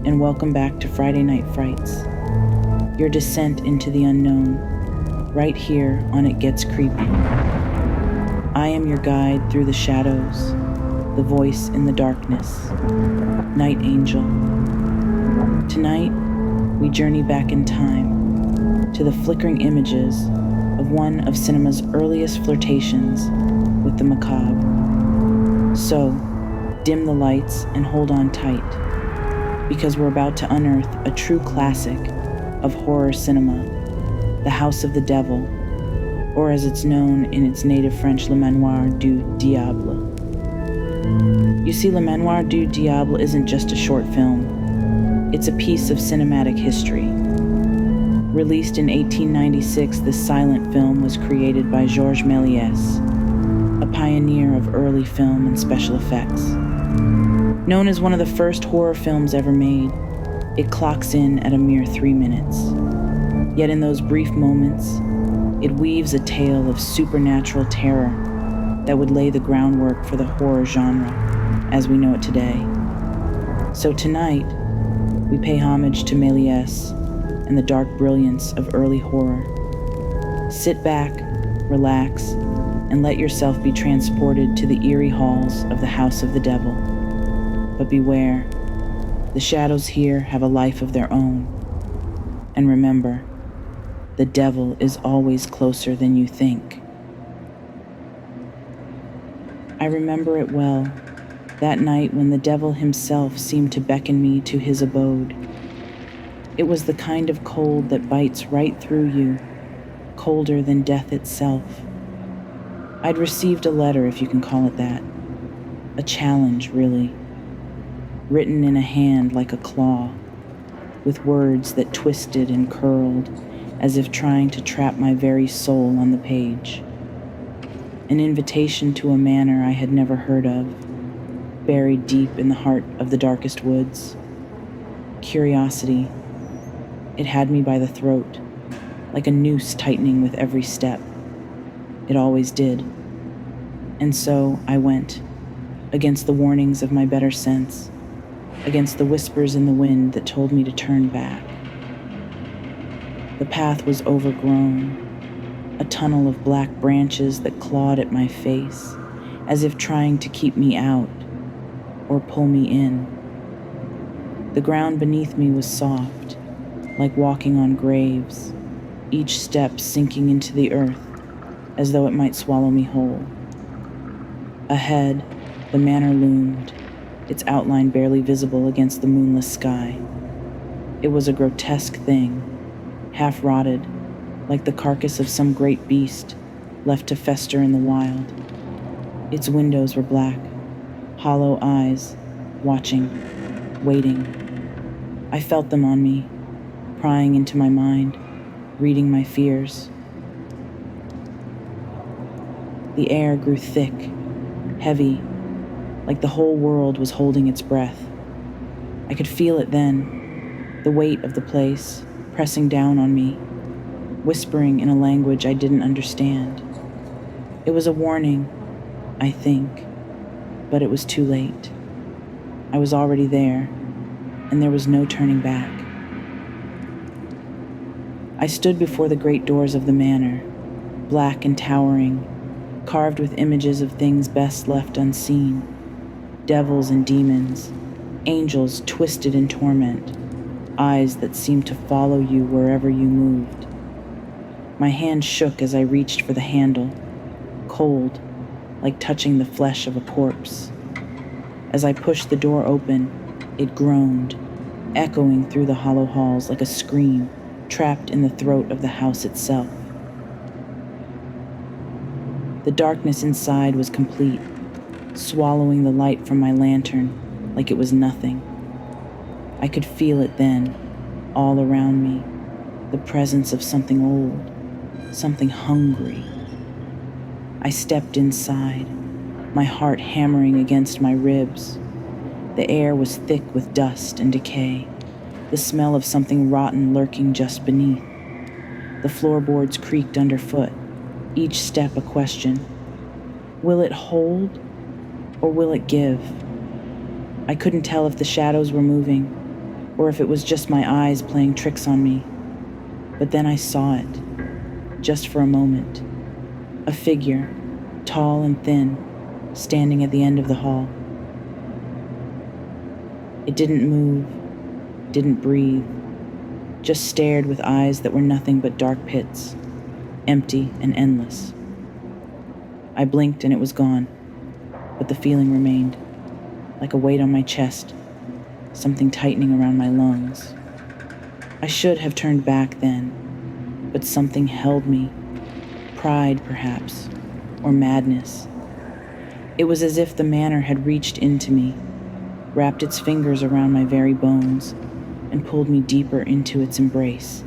and welcome back to Friday Night Frights, your descent into the unknown, right here on It Gets Creepy. I am your guide through the shadows, the voice in the darkness, Night Angel. Tonight, we journey back in time to the flickering images of one of cinema's earliest flirtations with the macabre. So, dim the lights and hold on tight, because we're about to unearth a true classic of horror cinema, The House of the Devil, or as it's known in its native French, Le Manoir du Diable. You see, Le Manoir du Diable isn't just a short film, it's a piece of cinematic history. Released in 1896, this silent film was created by Georges Méliès, a pioneer of early film and special effects. Known as one of the first horror films ever made, it clocks in at a mere 3 minutes. Yet in those brief moments, it weaves a tale of supernatural terror that would lay the groundwork for the horror genre as we know it today. So tonight, we pay homage to Méliès and the dark brilliance of early horror. Sit back, relax, and let yourself be transported to the eerie halls of the House of the Devil. But beware, the shadows here have a life of their own. And remember, the devil is always closer than you think. I remember it well, that night when the devil himself seemed to beckon me to his abode. It was the kind of cold that bites right through you, colder than death itself. I'd received a letter, if you can call it that. A challenge, really. Written in a hand like a claw, with words that twisted and curled as if trying to trap my very soul on the page. An invitation to a manor I had never heard of, buried deep in the heart of the darkest woods. Curiosity. It had me by the throat, like a noose tightening with every step. It always did. And so I went, against the warnings of my better sense, against the whispers in the wind that told me to turn back. The path was overgrown, a tunnel of black branches that clawed at my face, as if trying to keep me out or pull me in. The ground beneath me was soft, like walking on graves, each step sinking into the earth as though it might swallow me whole. Ahead, the manor loomed, its outline barely visible against the moonless sky. It was a grotesque thing, half-rotted, like the carcass of some great beast left to fester in the wild. Its windows were black, hollow eyes, watching, waiting. I felt them on me, prying into my mind, reading my fears. The air grew thick, heavy, like the whole world was holding its breath. I could feel it then, the weight of the place pressing down on me, whispering in a language I didn't understand. It was a warning, I think, but it was too late. I was already there, and there was no turning back. I stood before the great doors of the manor, black and towering, carved with images of things best left unseen. Devils and demons, angels twisted in torment, eyes that seemed to follow you wherever you moved. My hand shook as I reached for the handle, cold, like touching the flesh of a corpse. As I pushed the door open, it groaned, echoing through the hollow halls like a scream trapped in the throat of the house itself. The darkness inside was complete, swallowing the light from my lantern like it was nothing. I could feel it then, all around me, the presence of something old, something hungry. I stepped inside, my heart hammering against my ribs. The air was thick with dust and decay, the smell of something rotten lurking just beneath. The floorboards creaked underfoot, each step a question. Will it hold, or will it give? I couldn't tell if the shadows were moving, or if it was just my eyes playing tricks on me. But then I saw it, just for a moment. A figure, tall and thin, standing at the end of the hall. It didn't move, didn't breathe, just stared with eyes that were nothing but dark pits, empty and endless. I blinked and it was gone, but the feeling remained, like a weight on my chest, something tightening around my lungs. I should have turned back then, but something held me, pride perhaps, or madness. It was as if the manor had reached into me, wrapped its fingers around my very bones, and pulled me deeper into its embrace.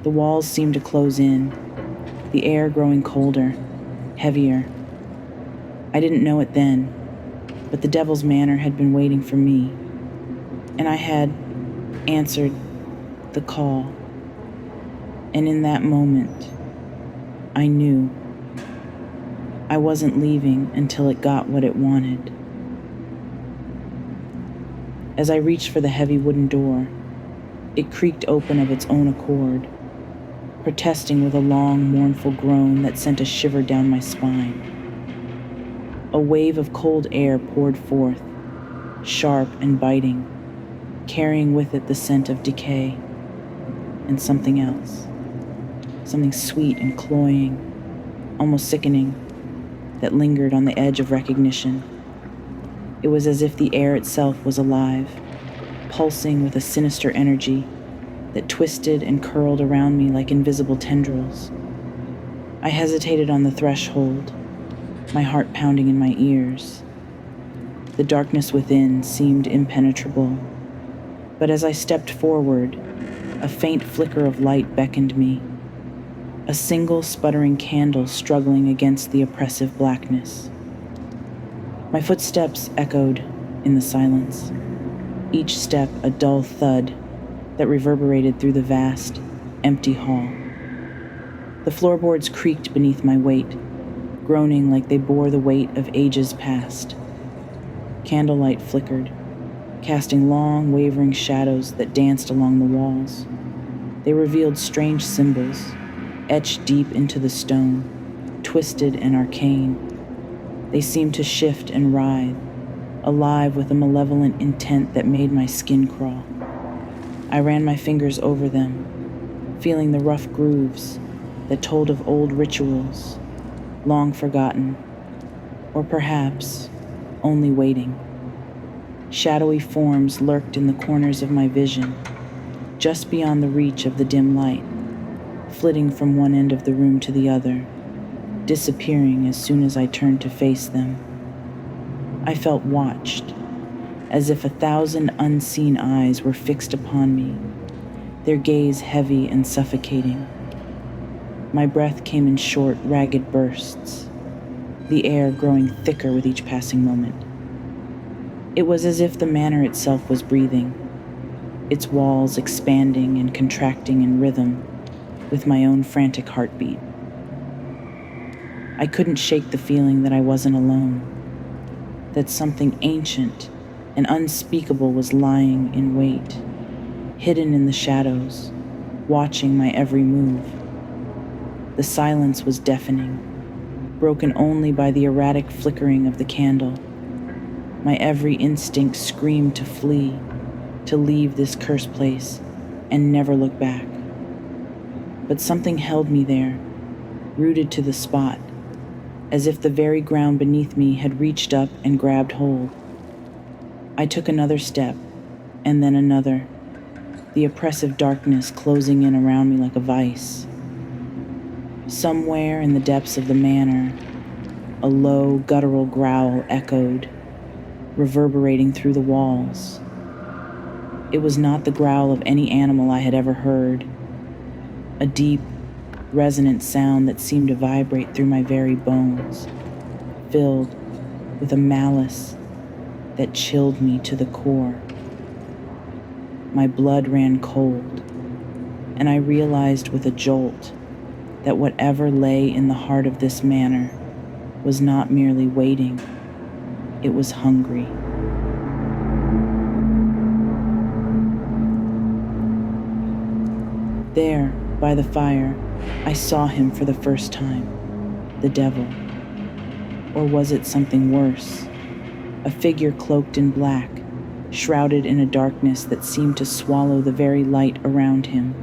The walls seemed to close in, the air growing colder, heavier. I didn't know it then, but the Devil's Manor had been waiting for me, and I had answered the call. And in that moment, I knew I wasn't leaving until it got what it wanted. As I reached for the heavy wooden door, it creaked open of its own accord, protesting with a long, mournful groan that sent a shiver down my spine. A wave of cold air poured forth, sharp and biting, carrying with it the scent of decay and something else, something sweet and cloying, almost sickening, that lingered on the edge of recognition. It was as if the air itself was alive, pulsing with a sinister energy that twisted and curled around me like invisible tendrils. I hesitated on the threshold, my heart pounding in my ears. The darkness within seemed impenetrable, but as I stepped forward, a faint flicker of light beckoned me, a single sputtering candle struggling against the oppressive blackness. My footsteps echoed in the silence, each step a dull thud that reverberated through the vast, empty hall. The floorboards creaked beneath my weight, groaning like they bore the weight of ages past. Candlelight flickered, casting long, wavering shadows that danced along the walls. They revealed strange symbols, etched deep into the stone, twisted and arcane. They seemed to shift and writhe, alive with a malevolent intent that made my skin crawl. I ran my fingers over them, feeling the rough grooves that told of old rituals, long forgotten, or perhaps only waiting. Shadowy forms lurked in the corners of my vision, just beyond the reach of the dim light, flitting from one end of the room to the other, disappearing as soon as I turned to face them. I felt watched, as if 1,000 unseen eyes were fixed upon me, their gaze heavy and suffocating. My breath came in short, ragged bursts, the air growing thicker with each passing moment. It was as if the manor itself was breathing, its walls expanding and contracting in rhythm with my own frantic heartbeat. I couldn't shake the feeling that I wasn't alone, that something ancient and unspeakable was lying in wait, hidden in the shadows, watching my every move. The silence was deafening, broken only by the erratic flickering of the candle. My every instinct screamed to flee, to leave this cursed place and never look back. But something held me there, rooted to the spot, as if the very ground beneath me had reached up and grabbed hold. I took another step, and then another, the oppressive darkness closing in around me like a vice. Somewhere in the depths of the manor, a low, guttural growl echoed, reverberating through the walls. It was not the growl of any animal I had ever heard, a deep, resonant sound that seemed to vibrate through my very bones, filled with a malice that chilled me to the core. My blood ran cold, and I realized with a jolt that whatever lay in the heart of this manor was not merely waiting, it was hungry. There, by the fire, I saw him for the first time. The devil. Or was it something worse? A figure cloaked in black, shrouded in a darkness that seemed to swallow the very light around him.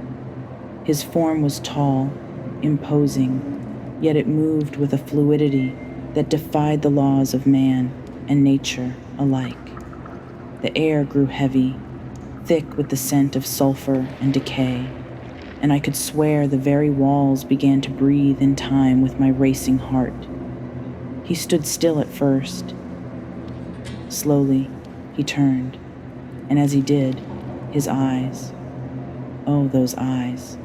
His form was tall, imposing, yet it moved with a fluidity that defied the laws of man and nature alike. The air grew heavy, thick with the scent of sulfur and decay, and I could swear the very walls began to breathe in time with my racing heart. He stood still at first. Slowly, he turned, and as he did, his eyes, oh, those eyes,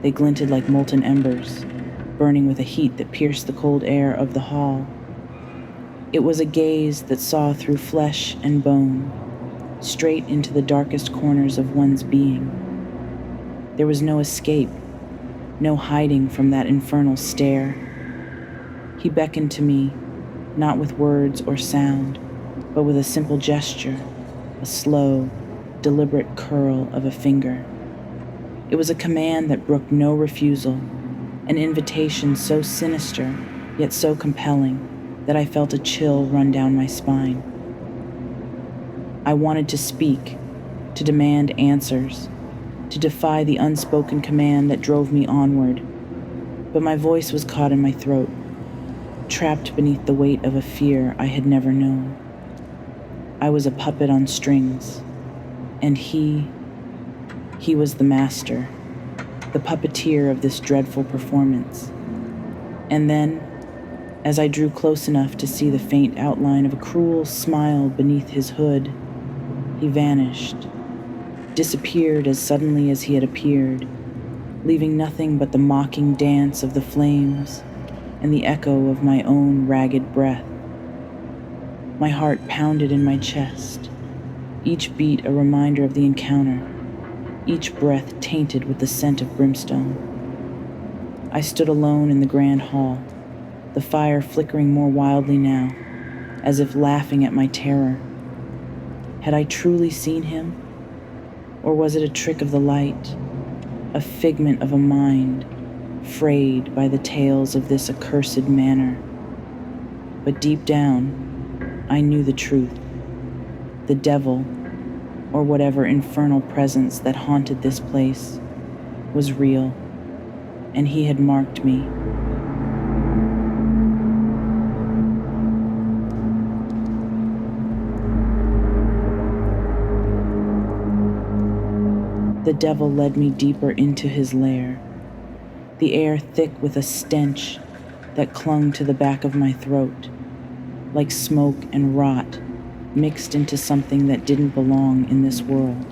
they glinted like molten embers, burning with a heat that pierced the cold air of the hall. It was a gaze that saw through flesh and bone, straight into the darkest corners of one's being. There was no escape, no hiding from that infernal stare. He beckoned to me, not with words or sound, but with a simple gesture, a slow, deliberate curl of a finger. It was a command that brooked no refusal, an invitation so sinister, yet so compelling, that I felt a chill run down my spine. I wanted to speak, to demand answers, to defy the unspoken command that drove me onward, but my voice was caught in my throat, trapped beneath the weight of a fear I had never known. I was a puppet on strings, and he was the master, the puppeteer of this dreadful performance. And then, as I drew close enough to see the faint outline of a cruel smile beneath his hood, he vanished, disappeared as suddenly as he had appeared, leaving nothing but the mocking dance of the flames and the echo of my own ragged breath. My heart pounded in my chest, each beat a reminder of the encounter, each breath tainted with the scent of brimstone. I stood alone in the grand hall, the fire flickering more wildly now, as if laughing at my terror. Had I truly seen him? Or was it a trick of the light, a figment of a mind frayed by the tales of this accursed manor? But deep down, I knew the truth. The devil, or whatever infernal presence that haunted this place, was real, and he had marked me. The devil led me deeper into his lair, the air thick with a stench that clung to the back of my throat, like smoke and rot mixed into something that didn't belong in this world.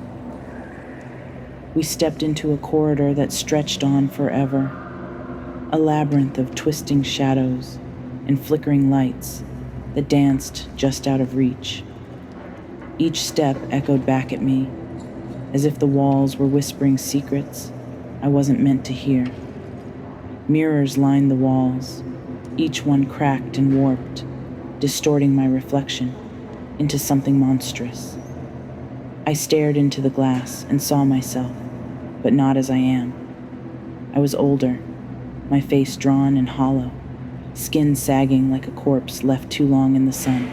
We stepped into a corridor that stretched on forever, a labyrinth of twisting shadows and flickering lights that danced just out of reach. Each step echoed back at me, as if the walls were whispering secrets I wasn't meant to hear. Mirrors lined the walls, each one cracked and warped, distorting my reflection into something monstrous. I stared into the glass and saw myself, but not as I am. I was older, my face drawn and hollow, skin sagging like a corpse left too long in the sun.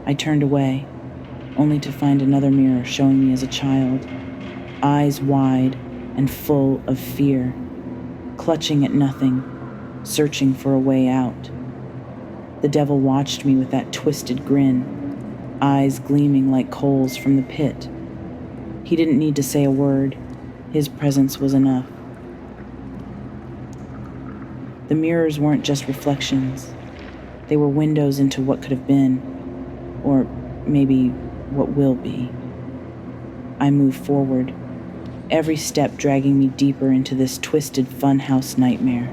I turned away, only to find another mirror showing me as a child, eyes wide and full of fear, clutching at nothing, searching for a way out. The devil watched me with that twisted grin, eyes gleaming like coals from the pit. He didn't need to say a word. His presence was enough. The mirrors weren't just reflections. They were windows into what could have been, or maybe what will be. I moved forward, every step dragging me deeper into this twisted funhouse nightmare.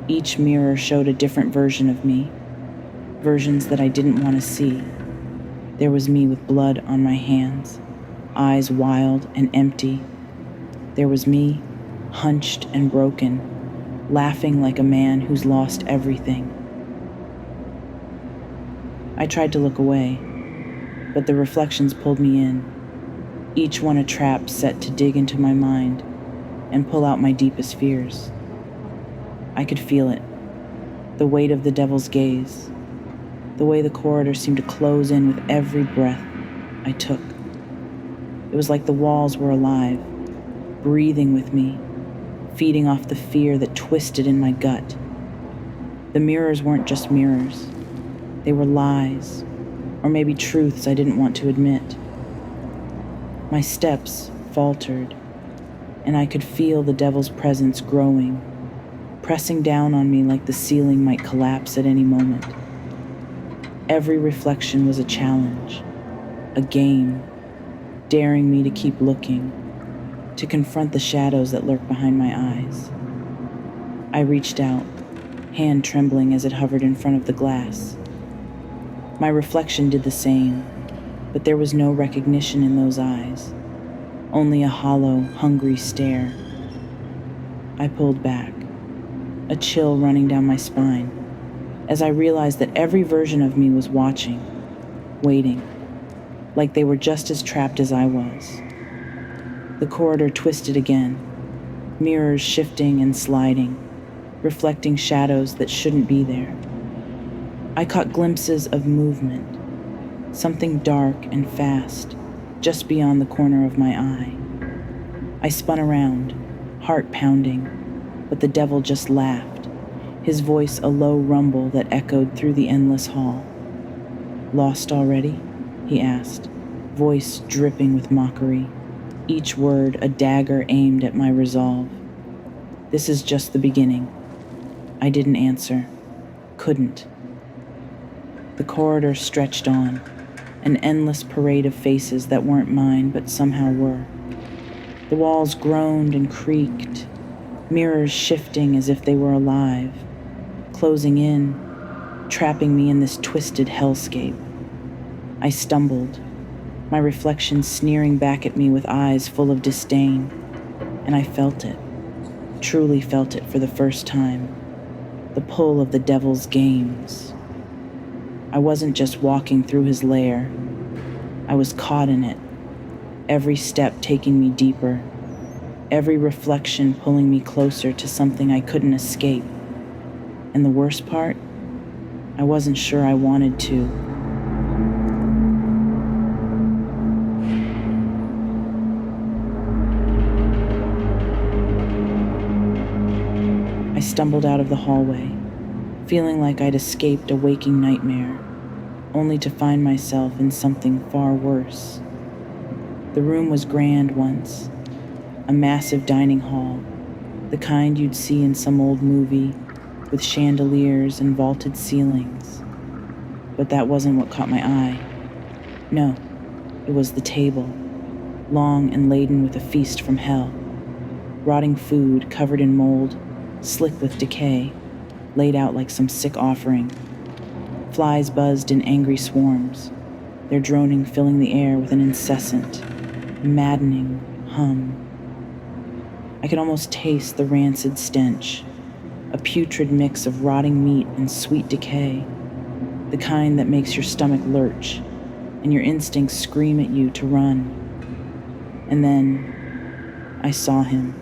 Each mirror showed a different version of me, versions that I didn't want to see. There was me with blood on my hands, eyes wild and empty. There was me, hunched and broken, laughing like a man who's lost everything. I tried to look away, but the reflections pulled me in, each one a trap set to dig into my mind, and pull out my deepest fears. I could feel it, the weight of the devil's gaze, the way the corridor seemed to close in with every breath I took. It was like the walls were alive, breathing with me, feeding off the fear that twisted in my gut. The mirrors weren't just mirrors. They were lies, or maybe truths I didn't want to admit. My steps faltered, and I could feel the devil's presence growing, pressing down on me like the ceiling might collapse at any moment. Every reflection was a challenge, a game, daring me to keep looking, to confront the shadows that lurk behind my eyes. I reached out, hand trembling as it hovered in front of the glass. My reflection did the same, but there was no recognition in those eyes, only a hollow, hungry stare. I pulled back, a chill running down my spine, as I realized that every version of me was watching, waiting, like they were just as trapped as I was. The corridor twisted again, mirrors shifting and sliding, reflecting shadows that shouldn't be there. I caught glimpses of movement, something dark and fast, just beyond the corner of my eye. I spun around, heart pounding, but the devil just laughed, his voice a low rumble that echoed through the endless hall. "Lost already?" he asked, voice dripping with mockery, each word a dagger aimed at my resolve. "This is just the beginning." I didn't answer, couldn't. The corridor stretched on, an endless parade of faces that weren't mine but somehow were. The walls groaned and creaked, mirrors shifting as if they were alive, closing in, trapping me in this twisted hellscape. I stumbled, my reflection sneering back at me with eyes full of disdain, and I felt it, truly felt it for the first time, the pull of the devil's games. I wasn't just walking through his lair, I was caught in it, every step taking me deeper, every reflection pulling me closer to something I couldn't escape. And the worst part, I wasn't sure I wanted to. I stumbled out of the hallway, feeling like I'd escaped a waking nightmare, only to find myself in something far worse. The room was grand once, a massive dining hall, the kind you'd see in some old movie, with chandeliers and vaulted ceilings. But that wasn't what caught my eye. No, it was the table, long and laden with a feast from hell. Rotting food covered in mold, slick with decay, laid out like some sick offering. Flies buzzed in angry swarms, their droning filling the air with an incessant, maddening hum. I could almost taste the rancid stench, a putrid mix of rotting meat and sweet decay, the kind that makes your stomach lurch and your instincts scream at you to run. And then I saw him,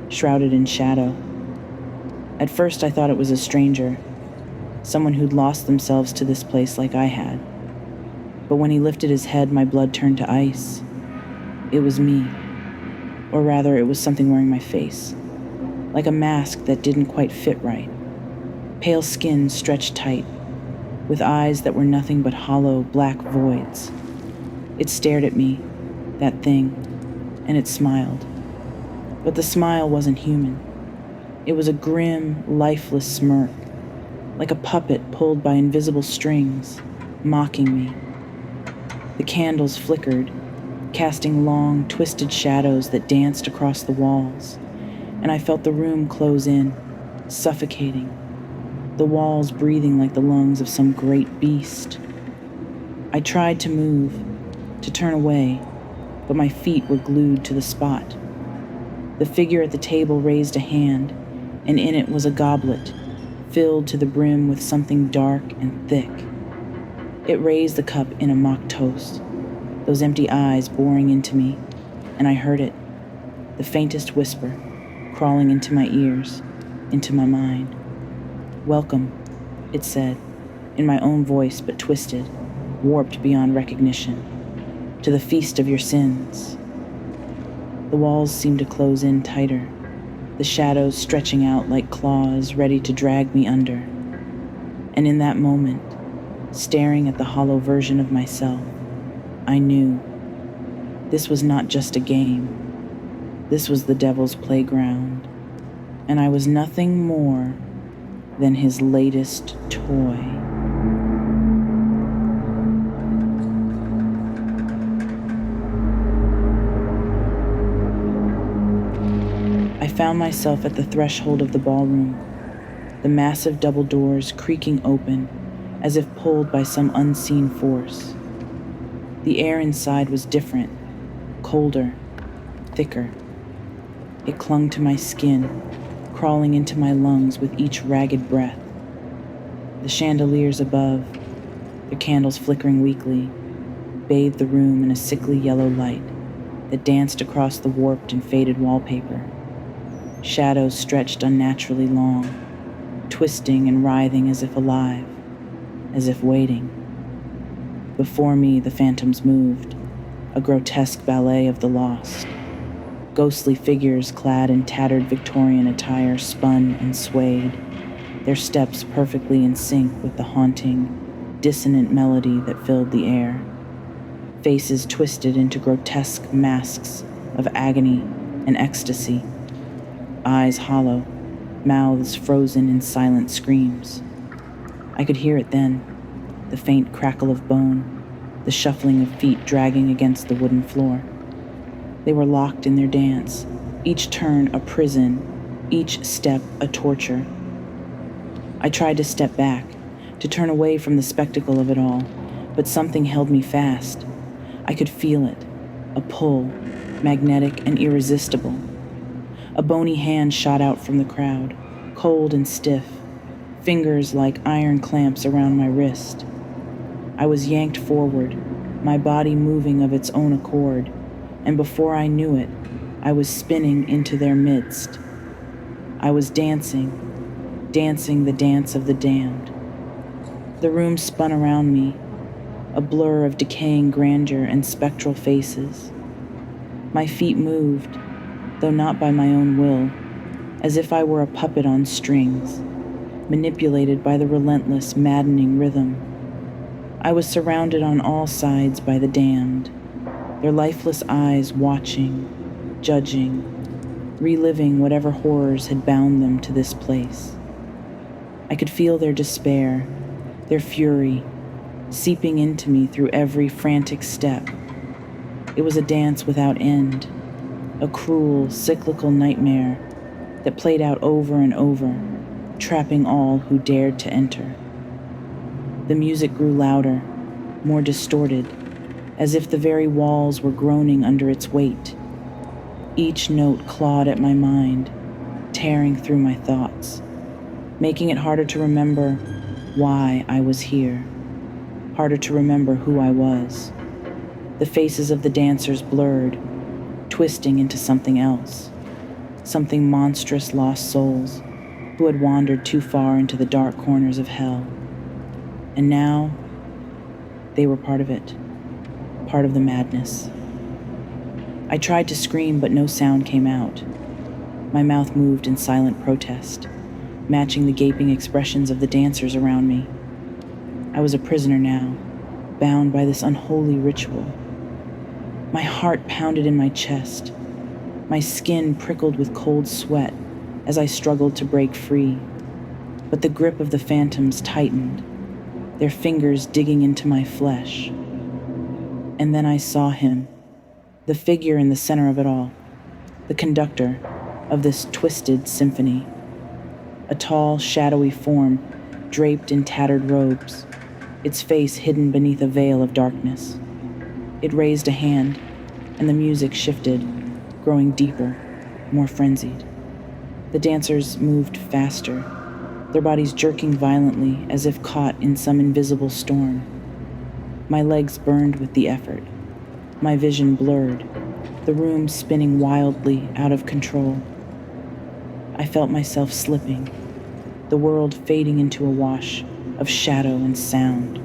shrouded in shadow. At first I thought it was a stranger, someone who'd lost themselves to this place like I had. But when he lifted his head, my blood turned to ice. It was me, or rather it was something wearing my face, like a mask that didn't quite fit right. Pale skin stretched tight, with eyes that were nothing but hollow, black voids. It stared at me, that thing, and it smiled. But the smile wasn't human. It was a grim, lifeless smirk, like a puppet pulled by invisible strings, mocking me. The candles flickered, casting long, twisted shadows that danced across the walls, and I felt the room close in, suffocating, the walls breathing like the lungs of some great beast. I tried to move, to turn away, but my feet were glued to the spot. The figure at the table raised a hand, and in it was a goblet, filled to the brim with something dark and thick. It raised the cup in a mock toast, those empty eyes boring into me, and I heard it. the faintest whisper crawling into my ears, into my mind. "Welcome," it said, in my own voice but twisted, warped beyond recognition, "to the feast of your sins." The walls seemed to close in tighter, the shadows stretching out like claws ready to drag me under. And in that moment, staring at the hollow version of myself, I knew this was not just a game. This was the devil's playground, and I was nothing more than his latest toy. I found myself at the threshold of the ballroom, the massive double doors creaking open as if pulled by some unseen force. The air inside was different, colder, thicker. It clung to my skin, crawling into my lungs with each ragged breath. The chandeliers above, their candles flickering weakly, bathed the room in a sickly yellow light that danced across the warped and faded wallpaper. Shadows stretched unnaturally long, twisting and writhing as if alive, as if waiting. Before me, the phantoms moved, a grotesque ballet of the lost. Ghostly figures clad in tattered Victorian attire spun and swayed, their steps perfectly in sync with the haunting, dissonant melody that filled the air. Faces twisted into grotesque masks of agony and ecstasy, eyes hollow, mouths frozen in silent screams. I could hear it then, the faint crackle of bone, the shuffling of feet dragging against the wooden floor. They were locked in their dance, each turn a prison, each step a torture. I tried to step back, to turn away from the spectacle of it all, but something held me fast. I could feel it, a pull, magnetic and irresistible. A bony hand shot out from the crowd, cold and stiff, fingers like iron clamps around my wrist. I was yanked forward, my body moving of its own accord, and before I knew it, I was spinning into their midst. I was dancing the dance of the damned. The room spun around me, a blur of decaying grandeur and spectral faces. My feet moved, though not by my own will, as if I were a puppet on strings, manipulated by the relentless, maddening rhythm. I was surrounded on all sides by the damned, their lifeless eyes watching, judging, reliving whatever horrors had bound them to this place. I could feel their despair, their fury, seeping into me through every frantic step. It was a dance without end, a cruel, cyclical nightmare that played out over and over, trapping all who dared to enter. The music grew louder, more distorted, as if the very walls were groaning under its weight. Each note clawed at my mind, tearing through my thoughts, making it harder to remember why I was here, harder to remember who I was. The faces of the dancers blurred, twisting into something else, something monstrous lost souls who had wandered too far into the dark corners of hell. And now, they were part of it, part of the madness. I tried to scream, but no sound came out. My mouth moved in silent protest, matching the gaping expressions of the dancers around me. I was a prisoner now, bound by this unholy ritual. My heart pounded in my chest. My skin prickled with cold sweat as I struggled to break free. But the grip of the phantoms tightened, their fingers digging into my flesh. And then I saw him, the figure in the center of it all, the conductor of this twisted symphony. A tall, shadowy form draped in tattered robes, its face hidden beneath a veil of darkness. It raised a hand, and the music shifted, growing deeper, more frenzied. The dancers moved faster, their bodies jerking violently as if caught in some invisible storm. My legs burned with the effort, my vision blurred, the room spinning wildly out of control. I felt myself slipping, the world fading into a wash of shadow and sound,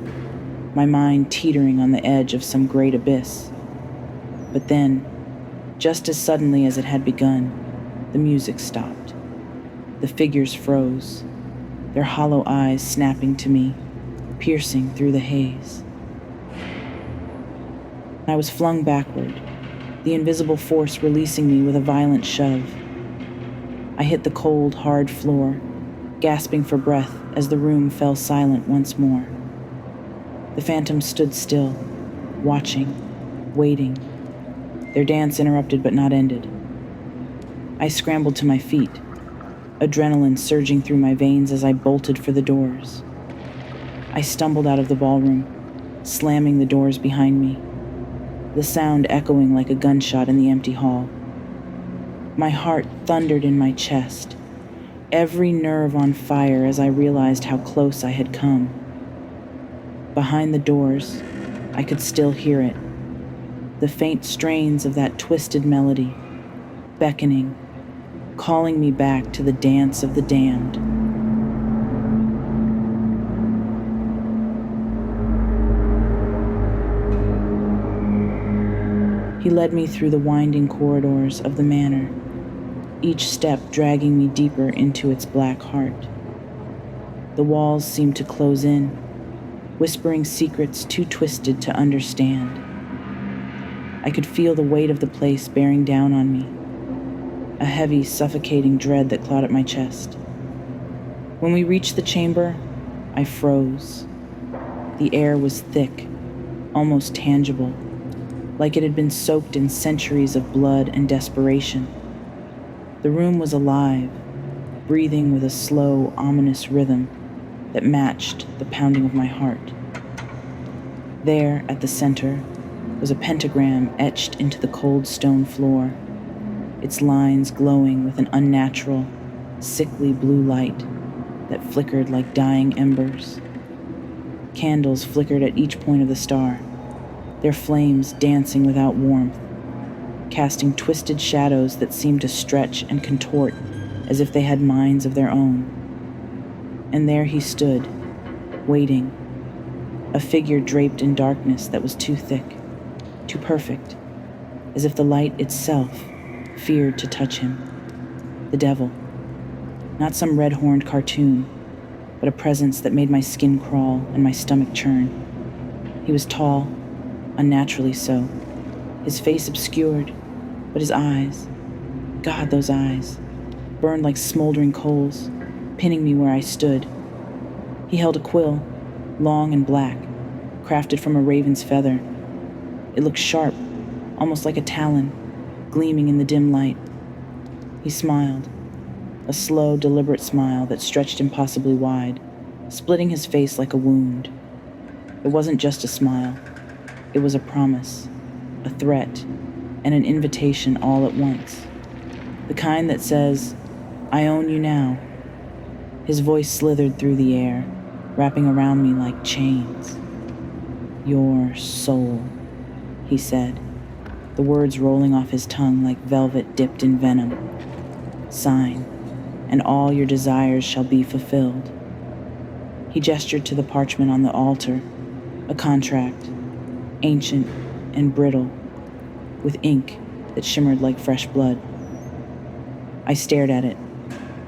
my mind teetering on the edge of some great abyss. But then, just as suddenly as it had begun, the music stopped. The figures froze, their hollow eyes snapping to me, piercing through the haze. I was flung backward, the invisible force releasing me with a violent shove. I hit the cold, hard floor, gasping for breath as the room fell silent once more. The phantoms stood still, watching, waiting, their dance interrupted but not ended. I scrambled to my feet, adrenaline surging through my veins as I bolted for the doors. I stumbled out of the ballroom, slamming the doors behind me, the sound echoing like a gunshot in the empty hall. My heart thundered in my chest, every nerve on fire as I realized how close I had come. Behind the doors, I could still hear it, the faint strains of that twisted melody, beckoning, calling me back to the dance of the damned. He led me through the winding corridors of the manor, each step dragging me deeper into its black heart. The walls seemed to close in, whispering secrets too twisted to understand. I could feel the weight of the place bearing down on me, a heavy, suffocating dread that clawed at my chest. When we reached the chamber, I froze. The air was thick, almost tangible, like it had been soaked in centuries of blood and desperation. The room was alive, breathing with a slow, ominous rhythm that matched the pounding of my heart. There, at the center, was a pentagram etched into the cold stone floor, its lines glowing with an unnatural, sickly blue light that flickered like dying embers. Candles flickered at each point of the star, their flames dancing without warmth, casting twisted shadows that seemed to stretch and contort as if they had minds of their own. And there he stood, waiting, a figure draped in darkness that was too thick, too perfect, as if the light itself feared to touch him. The devil, not some red-horned cartoon, but a presence that made my skin crawl and my stomach churn. He was tall, unnaturally so, his face obscured, but his eyes, God, those eyes, burned like smoldering coals, pinning me where I stood. He held a quill, long and black, crafted from a raven's feather. It looked sharp, almost like a talon, gleaming in the dim light. He smiled, a slow, deliberate smile that stretched impossibly wide, splitting his face like a wound. It wasn't just a smile. It was a promise, a threat, and an invitation all at once. The kind that says, "I own you now." His voice slithered through the air, wrapping around me like chains. "Your soul," he said, the words rolling off his tongue like velvet dipped in venom. "Sign, and all your desires shall be fulfilled." He gestured to the parchment on the altar, a contract, ancient and brittle, with ink that shimmered like fresh blood. I stared at it,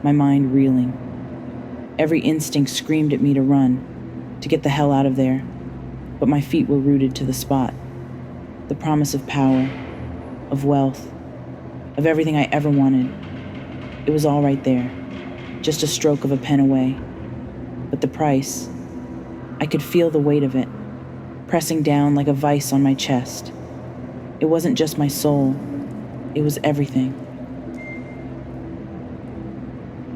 my mind reeling. Every instinct screamed at me to run, to get the hell out of there, but my feet were rooted to the spot. The promise of power, of wealth, of everything I ever wanted. It was all right there, just a stroke of a pen away. But the price, I could feel the weight of it, pressing down like a vice on my chest. It wasn't just my soul, it was everything.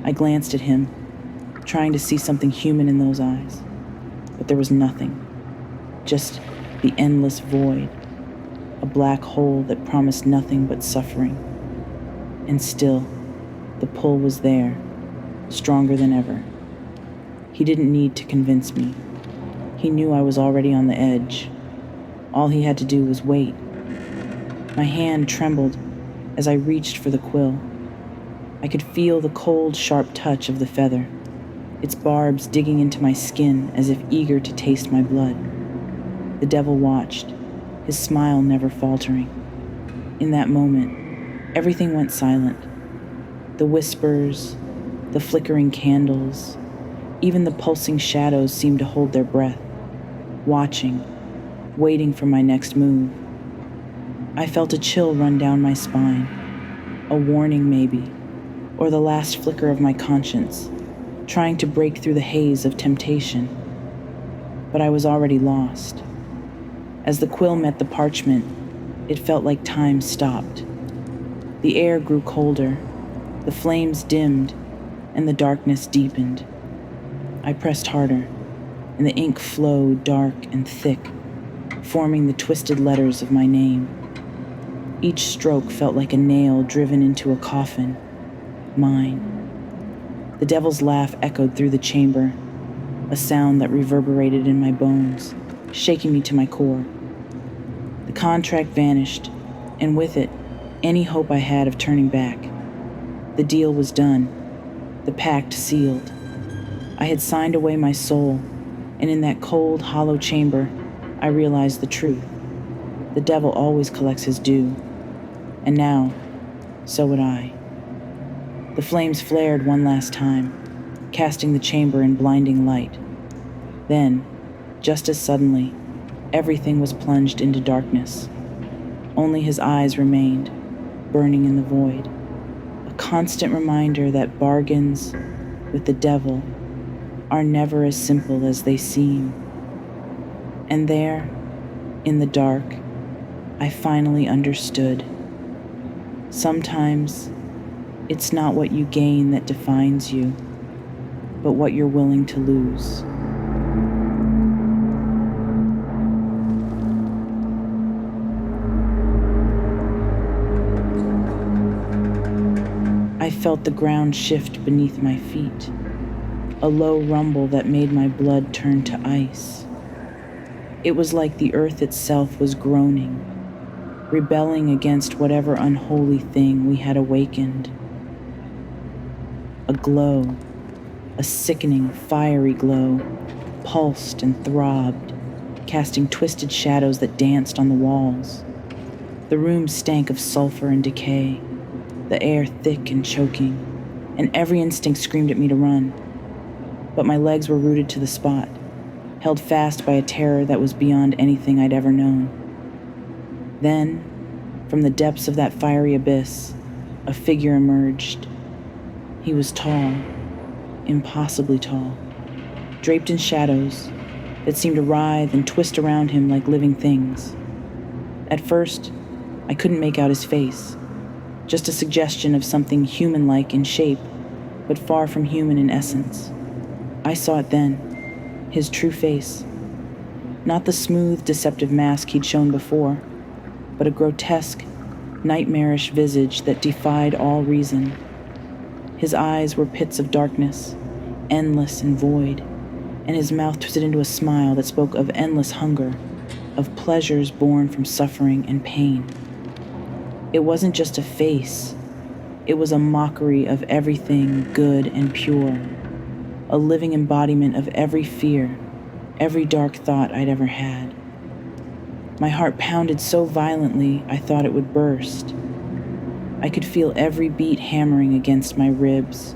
I glanced at him, trying to see something human in those eyes, but there was nothing, just the endless void, a black hole that promised nothing but suffering. And still, the pull was there, stronger than ever. He didn't need to convince me. He knew I was already on the edge. All he had to do was wait. My hand trembled as I reached for the quill. I could feel the cold, sharp touch of the feather, its barbs digging into my skin as if eager to taste my blood. The devil watched, his smile never faltering. In that moment, everything went silent. The whispers, the flickering candles, even the pulsing shadows seemed to hold their breath, watching, waiting for my next move. I felt a chill run down my spine, a warning maybe, or the last flicker of my conscience, trying to break through the haze of temptation. But I was already lost. As the quill met the parchment, it felt like time stopped. The air grew colder, the flames dimmed, and the darkness deepened. I pressed harder, and the ink flowed dark and thick, forming the twisted letters of my name. Each stroke felt like a nail driven into a coffin, mine. The devil's laugh echoed through the chamber, a sound that reverberated in my bones, shaking me to my core. The contract vanished, and with it, any hope I had of turning back. The deal was done, the pact sealed. I had signed away my soul, and in that cold, hollow chamber, I realized the truth. The devil always collects his due, and now, so would I. The flames flared one last time, casting the chamber in blinding light. Then, just as suddenly, everything was plunged into darkness. Only his eyes remained, burning in the void, a constant reminder that bargains with the devil are never as simple as they seem. And there, in the dark, I finally understood. Sometimes, it's not what you gain that defines you, but what you're willing to lose. I felt the ground shift beneath my feet, a low rumble that made my blood turn to ice. It was like the earth itself was groaning, rebelling against whatever unholy thing we had awakened. A glow, a sickening, fiery glow, pulsed and throbbed, casting twisted shadows that danced on the walls. The room stank of sulfur and decay, the air thick and choking, and every instinct screamed at me to run. But my legs were rooted to the spot, held fast by a terror that was beyond anything I'd ever known. Then, from the depths of that fiery abyss, a figure emerged. He was tall, impossibly tall, draped in shadows that seemed to writhe and twist around him like living things. At first, I couldn't make out his face, just a suggestion of something human-like in shape, but far from human in essence. I saw it then, his true face. Not the smooth, deceptive mask he'd shown before, but a grotesque, nightmarish visage that defied all reason. His eyes were pits of darkness, endless and void, and his mouth twisted into a smile that spoke of endless hunger, of pleasures born from suffering and pain. It wasn't just a face, it was a mockery of everything good and pure, a living embodiment of every fear, every dark thought I'd ever had. My heart pounded so violently I thought it would burst. I could feel every beat hammering against my ribs,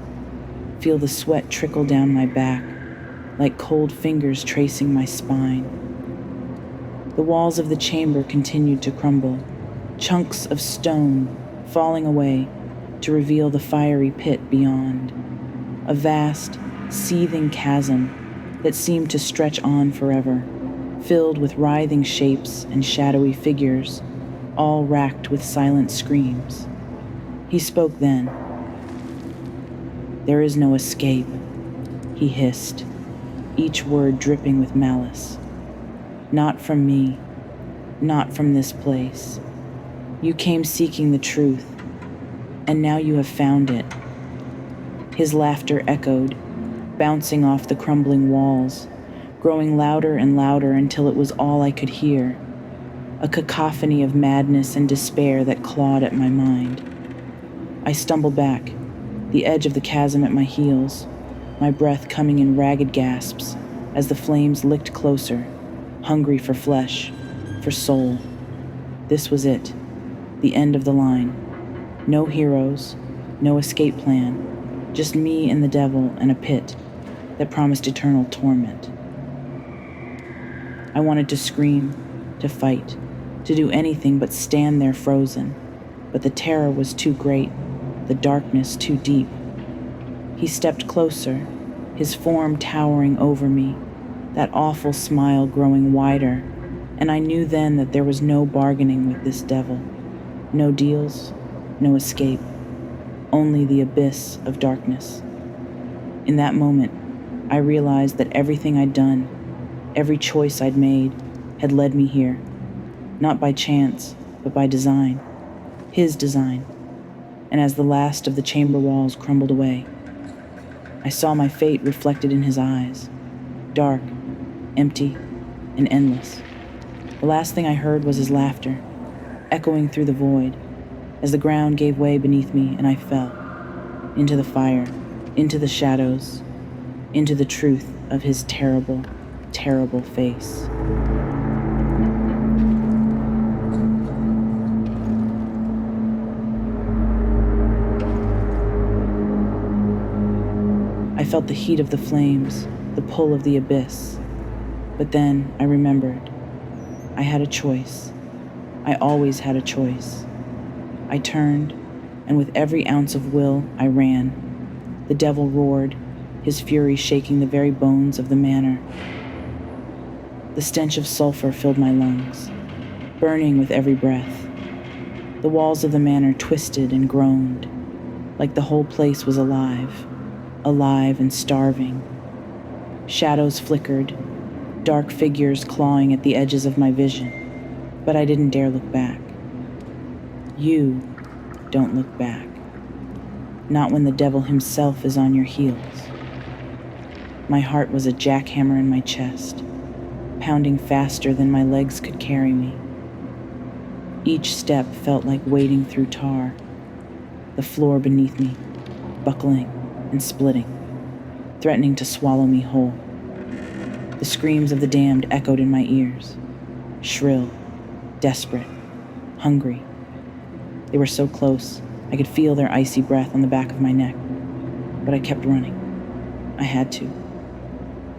feel the sweat trickle down my back, like cold fingers tracing my spine. The walls of the chamber continued to crumble, chunks of stone falling away to reveal the fiery pit beyond, a vast, seething chasm that seemed to stretch on forever, filled with writhing shapes and shadowy figures, all racked with silent screams. He spoke then. "There is no escape," he hissed, each word dripping with malice. "Not from me, not from this place. You came seeking the truth, and now you have found it." His laughter echoed, bouncing off the crumbling walls, growing louder and louder until it was all I could hear. a cacophony of madness and despair that clawed at my mind. I stumbled back, the edge of the chasm at my heels, my breath coming in ragged gasps as the flames licked closer, hungry for flesh, for soul. This was it, the end of the line. No heroes, no escape plan, just me and the devil and a pit that promised eternal torment. I wanted to scream, to fight, to do anything but stand there frozen, but the terror was too great, the darkness too deep. He stepped closer, his form towering over me, that awful smile growing wider, and I knew then that there was no bargaining with this devil, no deals, no escape, only the abyss of darkness. In that moment, I realized that everything I'd done, every choice I'd made, had led me here, not by chance, but by design, his design. And as the last of the chamber walls crumbled away, I saw my fate reflected in his eyes, dark, empty, and endless. The last thing I heard was his laughter, echoing through the void, as the ground gave way beneath me and I fell, into the fire, into the shadows, into the truth of his terrible, terrible face. I felt the heat of the flames, the pull of the abyss. But then I remembered. I had a choice. I always had a choice. I turned, and with every ounce of will, I ran. The devil roared, his fury shaking the very bones of the manor. The stench of sulfur filled my lungs, burning with every breath. The walls of the manor twisted and groaned, like the whole place was alive and starving. Shadows flickered, dark figures clawing at the edges of my vision, but I didn't dare look back. You don't look back. Not when the devil himself is on your heels. My heart was a jackhammer in my chest, pounding faster than my legs could carry me. Each step felt like wading through tar, the floor beneath me, buckling and splitting, threatening to swallow me whole. The screams of the damned echoed in my ears, shrill, desperate, hungry. They were so close, I could feel their icy breath on the back of my neck, but I kept running. I had to.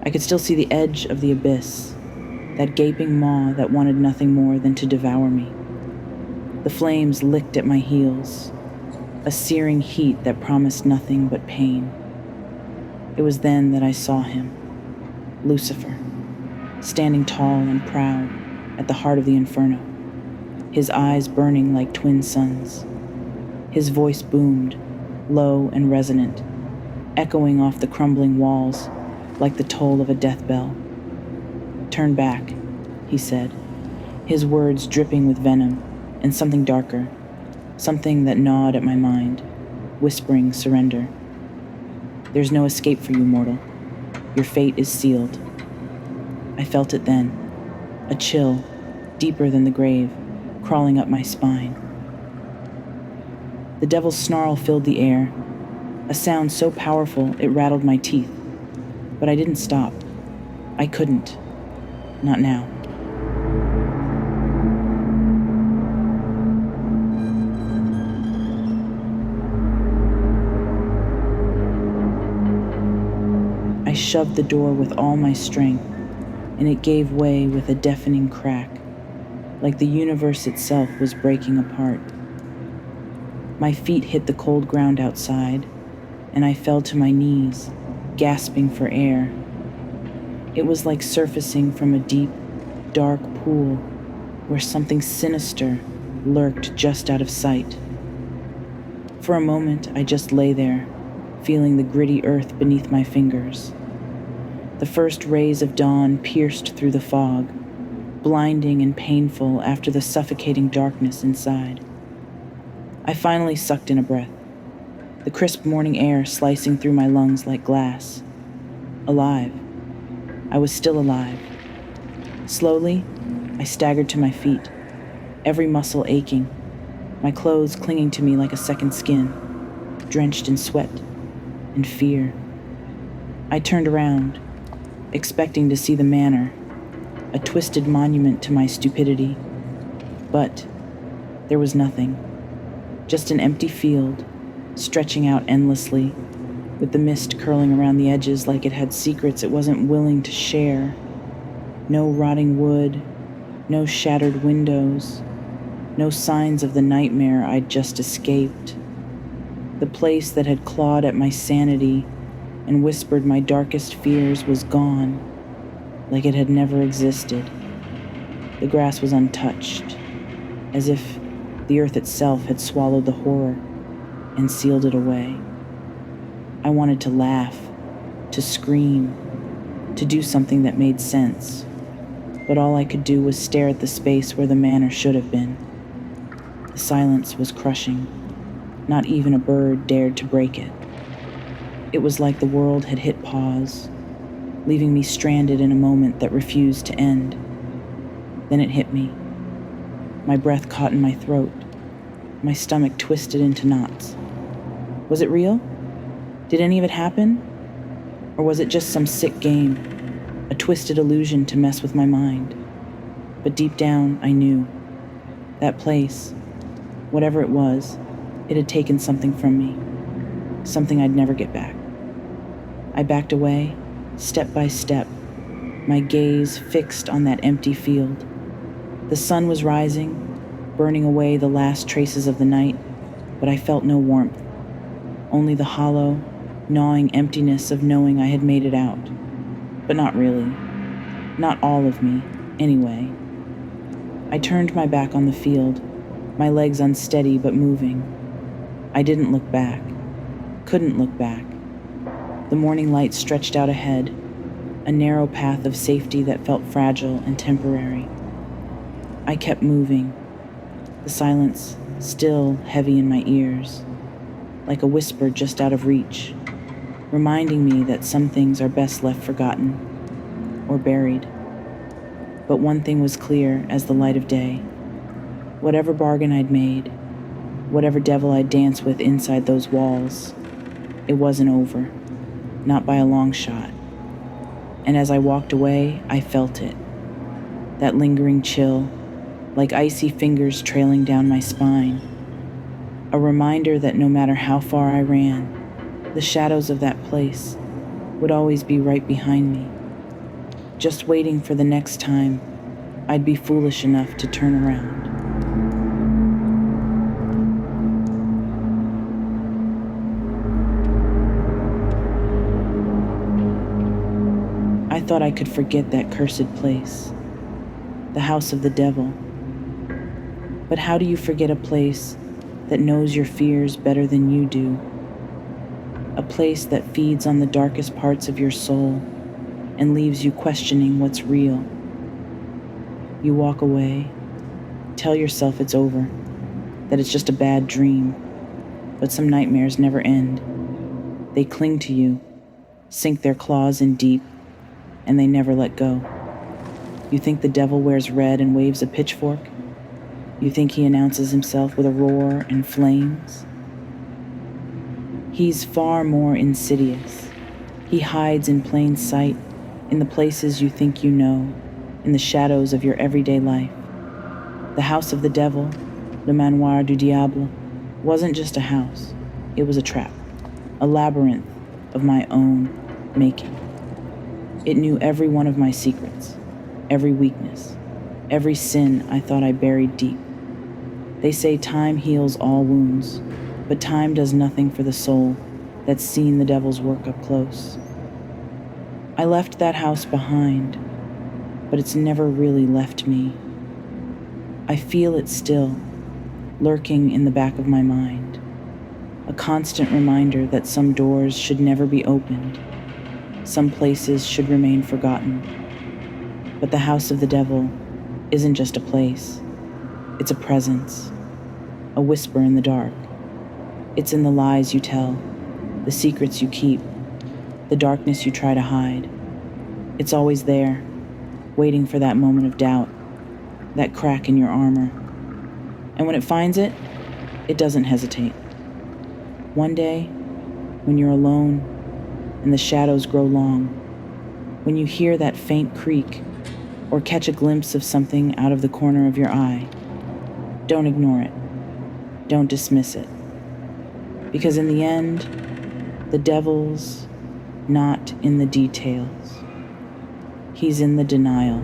I could still see the edge of the abyss, that gaping maw that wanted nothing more than to devour me. The flames licked at my heels, a searing heat that promised nothing but pain. It was then that I saw him, Lucifer, standing tall and proud at the heart of the inferno, his eyes burning like twin suns. His voice boomed, low and resonant, echoing off the crumbling walls like the toll of a death bell. "Turn back," he said, his words dripping with venom and something darker, something that gnawed at my mind, whispering surrender. "There's no escape for you, mortal. Your fate is sealed." I felt it then, a chill, deeper than the grave, crawling up my spine. The devil's snarl filled the air, a sound so powerful it rattled my teeth. But I didn't stop. I couldn't. Not now. I shoved the door with all my strength, and it gave way with a deafening crack, like the universe itself was breaking apart. My feet hit the cold ground outside, and I fell to my knees, gasping for air. It was like surfacing from a deep, dark pool where something sinister lurked just out of sight. For a moment, I just lay there, feeling the gritty earth beneath my fingers. The first rays of dawn pierced through the fog, blinding and painful after the suffocating darkness inside. I finally sucked in a breath, the crisp morning air slicing through my lungs like glass. Alive. I was still alive. Slowly, I staggered to my feet, every muscle aching, my clothes clinging to me like a second skin, drenched in sweat and fear. I turned around, expecting to see the manor, a twisted monument to my stupidity. But there was nothing, just an empty field, stretching out endlessly, with the mist curling around the edges like it had secrets it wasn't willing to share. No rotting wood, no shattered windows, no signs of the nightmare I'd just escaped. The place that had clawed at my sanity and whispered my darkest fears was gone, like it had never existed. The grass was untouched, as if the earth itself had swallowed the horror and sealed it away. I wanted to laugh, to scream, to do something that made sense, but all I could do was stare at the space where the manor should have been. The silence was crushing. Not even a bird dared to break it. It was like the world had hit pause, leaving me stranded in a moment that refused to end. Then it hit me. My breath caught in my throat. My stomach twisted into knots. Was it real? Did any of it happen? Or was it just some sick game, a twisted illusion to mess with my mind? But deep down, I knew. That place, whatever it was, it had taken something from me, something I'd never get back. I backed away, step by step, my gaze fixed on that empty field. The sun was rising, burning away the last traces of the night, but I felt no warmth, only the hollow, gnawing emptiness of knowing I had made it out. But not really. Not all of me, anyway. I turned my back on the field, my legs unsteady but moving. I didn't look back, couldn't look back. The morning light stretched out ahead, a narrow path of safety that felt fragile and temporary. I kept moving, the silence still heavy in my ears, like a whisper just out of reach, reminding me that some things are best left forgotten or buried. But one thing was clear as the light of day. Whatever bargain I'd made, whatever devil I'd danced with inside those walls, it wasn't over, not by a long shot. And as I walked away, I felt it, that lingering chill, like icy fingers trailing down my spine. A reminder that no matter how far I ran, the shadows of that place would always be right behind me, just waiting for the next time I'd be foolish enough to turn around. I thought I could forget that cursed place, the house of the devil. But how do you forget a place that knows your fears better than you do? A place that feeds on the darkest parts of your soul and leaves you questioning what's real. You walk away, tell yourself it's over, that it's just a bad dream, but some nightmares never end. They cling to you, sink their claws in deep, and they never let go. You think the devil wears red and waves a pitchfork? You think he announces himself with a roar and flames? He's far more insidious. He hides in plain sight, in the places you think you know, in the shadows of your everyday life. The house of the devil, the Manoir du Diable, wasn't just a house. It was a trap, a labyrinth of my own making. It knew every one of my secrets, every weakness, every sin I thought I buried deep. They say time heals all wounds, but time does nothing for the soul that's seen the devil's work up close. I left that house behind, but it's never really left me. I feel it still, lurking in the back of my mind, a constant reminder that some doors should never be opened, some places should remain forgotten. But the house of the devil isn't just a place, it's a presence, a whisper in the dark. It's in the lies you tell, the secrets you keep, the darkness you try to hide. It's always there, waiting for that moment of doubt, that crack in your armor, And when it finds it, it doesn't hesitate. One day, when you're alone and the shadows grow long, when you hear that faint creak or catch a glimpse of something out of the corner of your eye, don't ignore it. Don't dismiss it. Because in the end, the devil's not in the details. He's in the denial.